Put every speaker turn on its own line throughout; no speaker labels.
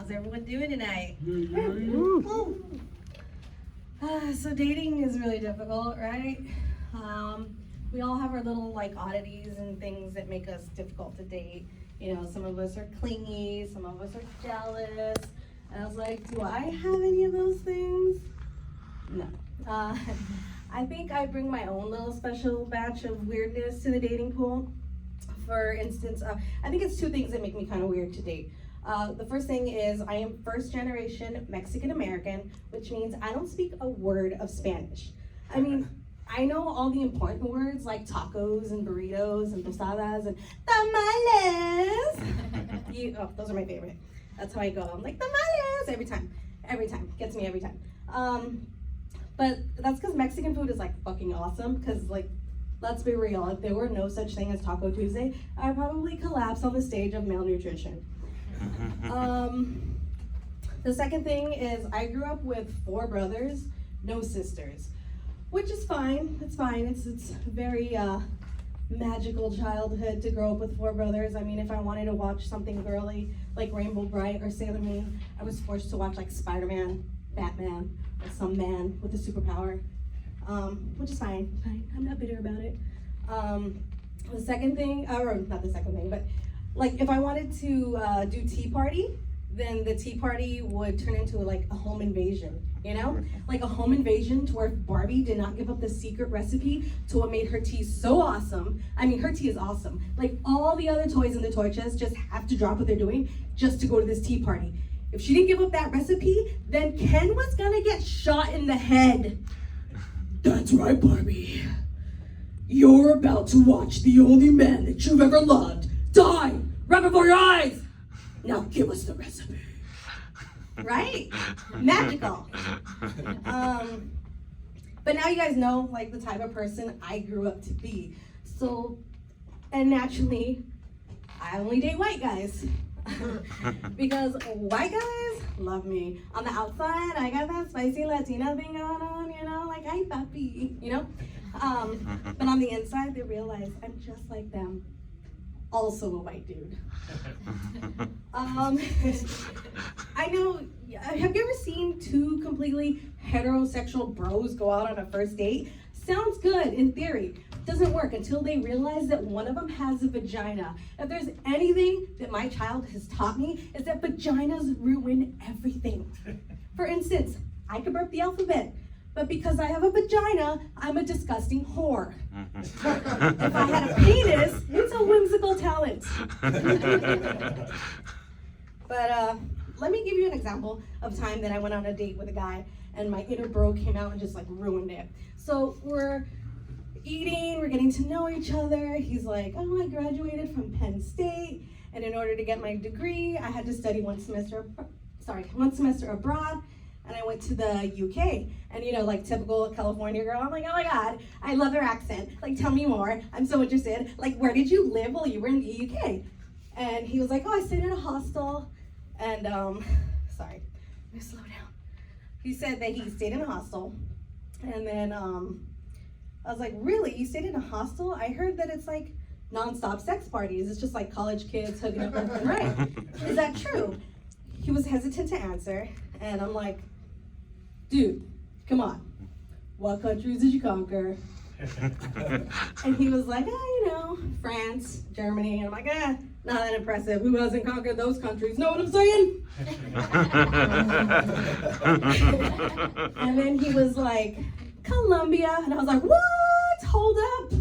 How's everyone doing tonight?
Mm-hmm.
So dating is really difficult, right? We all have our little like oddities and things that make us difficult to date. You know, some of us are clingy, some of us are jealous. And I was like, do I have any of those things? No. I think I bring my own little special batch of weirdness to the dating pool. For instance, I think it's two things that make me kind of weird to date. The first thing is I am first generation Mexican American, which means I don't speak a word of Spanish. I mean, I know all the important words like tacos and burritos and tostadas and tamales. Those are my favorite. That's how I go. I'm like, tamales every time. Gets me every time. But that's because Mexican food is like fucking awesome, because like, let's be real, if there were no such thing as Taco Tuesday, I'd probably collapse on the stage of malnutrition. The second thing is I grew up with 4 brothers, no sisters, which is fine. It's fine. It's very magical childhood to grow up with 4 brothers. I mean, if I wanted to watch something girly like Rainbow Bright or Sailor Moon, I was forced to watch like Spider-Man, Batman, or some man with a superpower, which is fine. I'm not bitter about it. The second thing, or not the second thing, but like if I wanted to do tea party, then the tea party would turn into like a home invasion, you know? Like a home invasion to where Barbie did not give up the secret recipe to what made her tea so awesome. I mean, her tea is awesome. Like all the other toys in the toy chest just have to drop what they're doing just to go to this tea party. If she didn't give up that recipe, then Ken was gonna get shot in the head.
That's right, Barbie. You're about to watch the only man that you've ever loved die right before your eyes. Now give us the recipe.
Right? Magical. But now you guys know like the type of person I grew up to be. So, and naturally, I only date white guys. Because white guys love me. On the outside, I got that spicy Latina thing going on, you know, like, ay papi, you know? But on the inside, they realize I'm just like them. Also a white dude. I know, have you ever seen 2 completely heterosexual bros go out on a first date? Sounds good in theory. Doesn't work until they realize that one of them has a vagina. If there's anything that my child has taught me, is that vaginas ruin everything. For instance, I could burp the alphabet, but because I have a vagina, I'm a disgusting whore. If I had a penis, it's a whimsical talent. But let me give you an example of time that I went on a date with a guy and my inner bro came out and just like ruined it. So we're eating, we're getting to know each other. He's like, oh, I graduated from Penn State, and in order to get my degree, I had to study one semester abroad, and I went to the UK. And you know, like typical California girl, I'm like, oh my God, I love her accent. Like, tell me more. I'm so interested. Like, where did you live while you were in the UK? And he was like, oh, I stayed in a hostel. And sorry, let me slow down. He said that he stayed in a hostel, and then I was like, really? You stayed in a hostel? I heard that it's like nonstop sex parties. It's just like college kids hooking up left and right. Is that true? He was hesitant to answer, and I'm like, dude, come on. What countries did you conquer? And he was like, oh, you know, France, Germany. And I'm like, not that impressive. Who hasn't conquered those countries? Know what I'm saying? And then he was like, Colombia. And I was like, what? Hold up.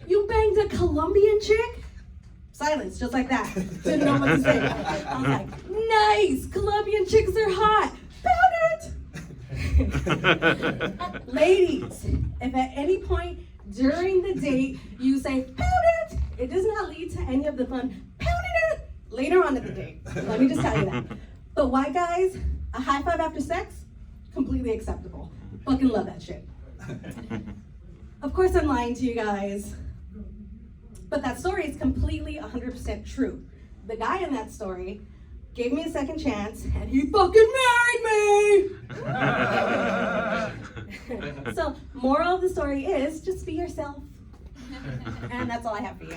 You banged a Colombian chick? Silence, just like that. Didn't know what to say. I was like, nice. Colombian chicks are hot. Pound it. Ladies, if at any point during the date you say, pound it does not lead to any of the fun pounding it later on in the date. Let me just tell you that. But white guys, a high five after sex, completely acceptable. Fucking love that shit. Of course I'm lying to you guys, but that story is completely 100% true. The guy in that story gave me a second chance, and he fucking married me! So, moral of the story is, just be yourself. And that's all I have for you.